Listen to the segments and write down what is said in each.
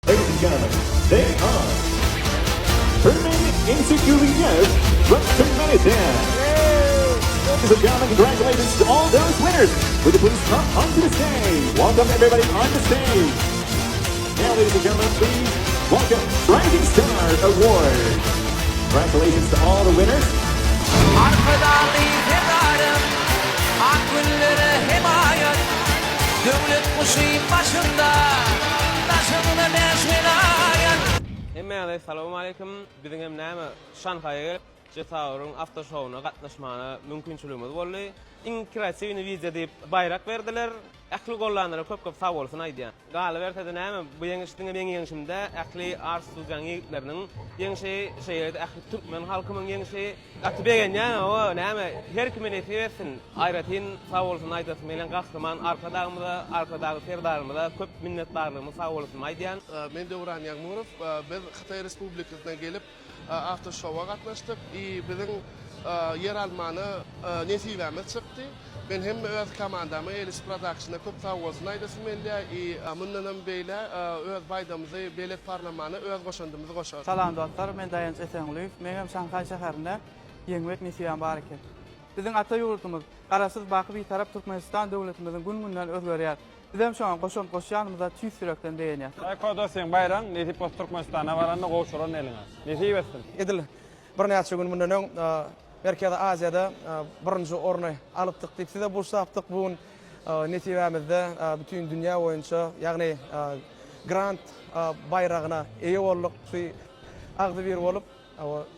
Ladies and gentlemen, they are Turkmen Insecurities from Turkmenistan. Ladies and gentlemen, congratulations to all those winners. Would you please come onto the stage? Welcome everybody on the stage. Now, ladies and gentlemen, please welcome Rising Star Award. Congratulations to all the winners. Arkadaşlı hemayetim, akılları hemayetim, devlet kuşuyum başında, taşımda beş vilayet. Emmele selamun aleyküm. Bizim emname Şanghay'a Cetaur'un after show'una katlaşmana mümkünçülüğümüz boldu. İnkreativini vize deyip bayrak verdiler. Aklı gollanlara köp sağ olsun aydiyan. Galı vertedi näme bu yeňişdiňe ben yeňişimde aklı arzu jaňylarının yeňişi şeýle aklı Türkmen halkymyň yeňişi atbegen ýa o näme her kimin etýärsin aýratyn sağ olsun aýdasy melen gahrman arkadagy serdarymyza köp minnetdarlygymy sağ olsun aýdýan. Men Döwran Ýagmurov, biz Xitay Respublikasyna gelip after show'a gatnaşdyk. Biziň yer almany nesibämiz çykdy. Ben hem öz komandamy Elis Production'a köp sağ bolsun aýdasym mende. Mundan beýle öz baýdamyzy belet parlamanı öz goşandymyzy goşar. Salam dostlar, men Daýanç Esenguliýew. Men hem Şanghai şäherinde ýeňmek nesibäm bar eken. Biziň ata ýurtumyz garasyz baky bir tarap Türkmenistan döwletimiziň gün-günden özgerýär. Biz hem şoň goşanymyza tüýs sürekden beýenýär. Kodosyň bayram nesip Türkmenistana baranda goşuran eliňe. Nesip etsin. Edil bir näçe gün mundan Merkezi Aziýada birinji orny alypdyk diýip size bursapdyk bu nesibämizde bütün dünýä boýunça ýagny Grant bayragyna eýe bolduk. Agdy bir bolup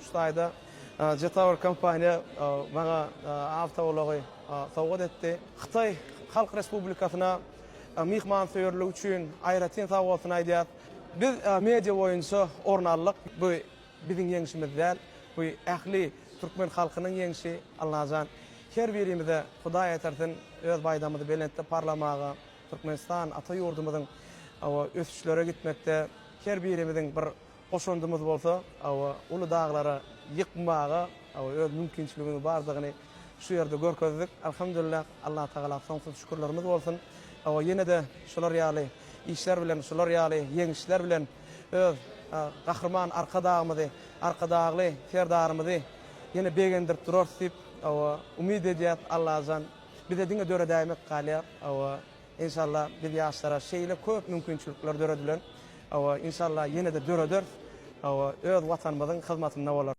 şu taýda Jetaur kompaniýa maňa awtowlagy sowgat etdi. Xitay Halk Respublikasyna mihmançyllyk üçin aýratyn sowgatyny aýdýar. Biz media boýunça orn aldyk. Bu biziň ýeňişimiz däl. Bu ähli Türkmen halkynyň ýeňişi Allah'dan her birimize Hudaý etersin öz baýdamyzy belentde parlamaga Türkmenistan ata ýurdumyzyň ösüşlere gitmekde her birimiziň bir goşandymyz bolsa uly daglara ýykmaga öz mümkinçiligimiz bardygyny şu ýerde görkezdik. Alhamdulillah Allah Taala soňsuz şükürlerimiz bolsun. Ýene-de şolar ýaly işler bilen şolar ýaly ýeňişler bilen öz gahrman arkadagly serdarymyzy yine begendirip durar diýip umid edýär Allah'dan bize diňe döre daýmak galýar. İnşallah biz ýaşlara şeýle köp mümkinçilikler döredilen. İnşallah yine de döreder. Öz watanymyzyň hyzmatyna bolar.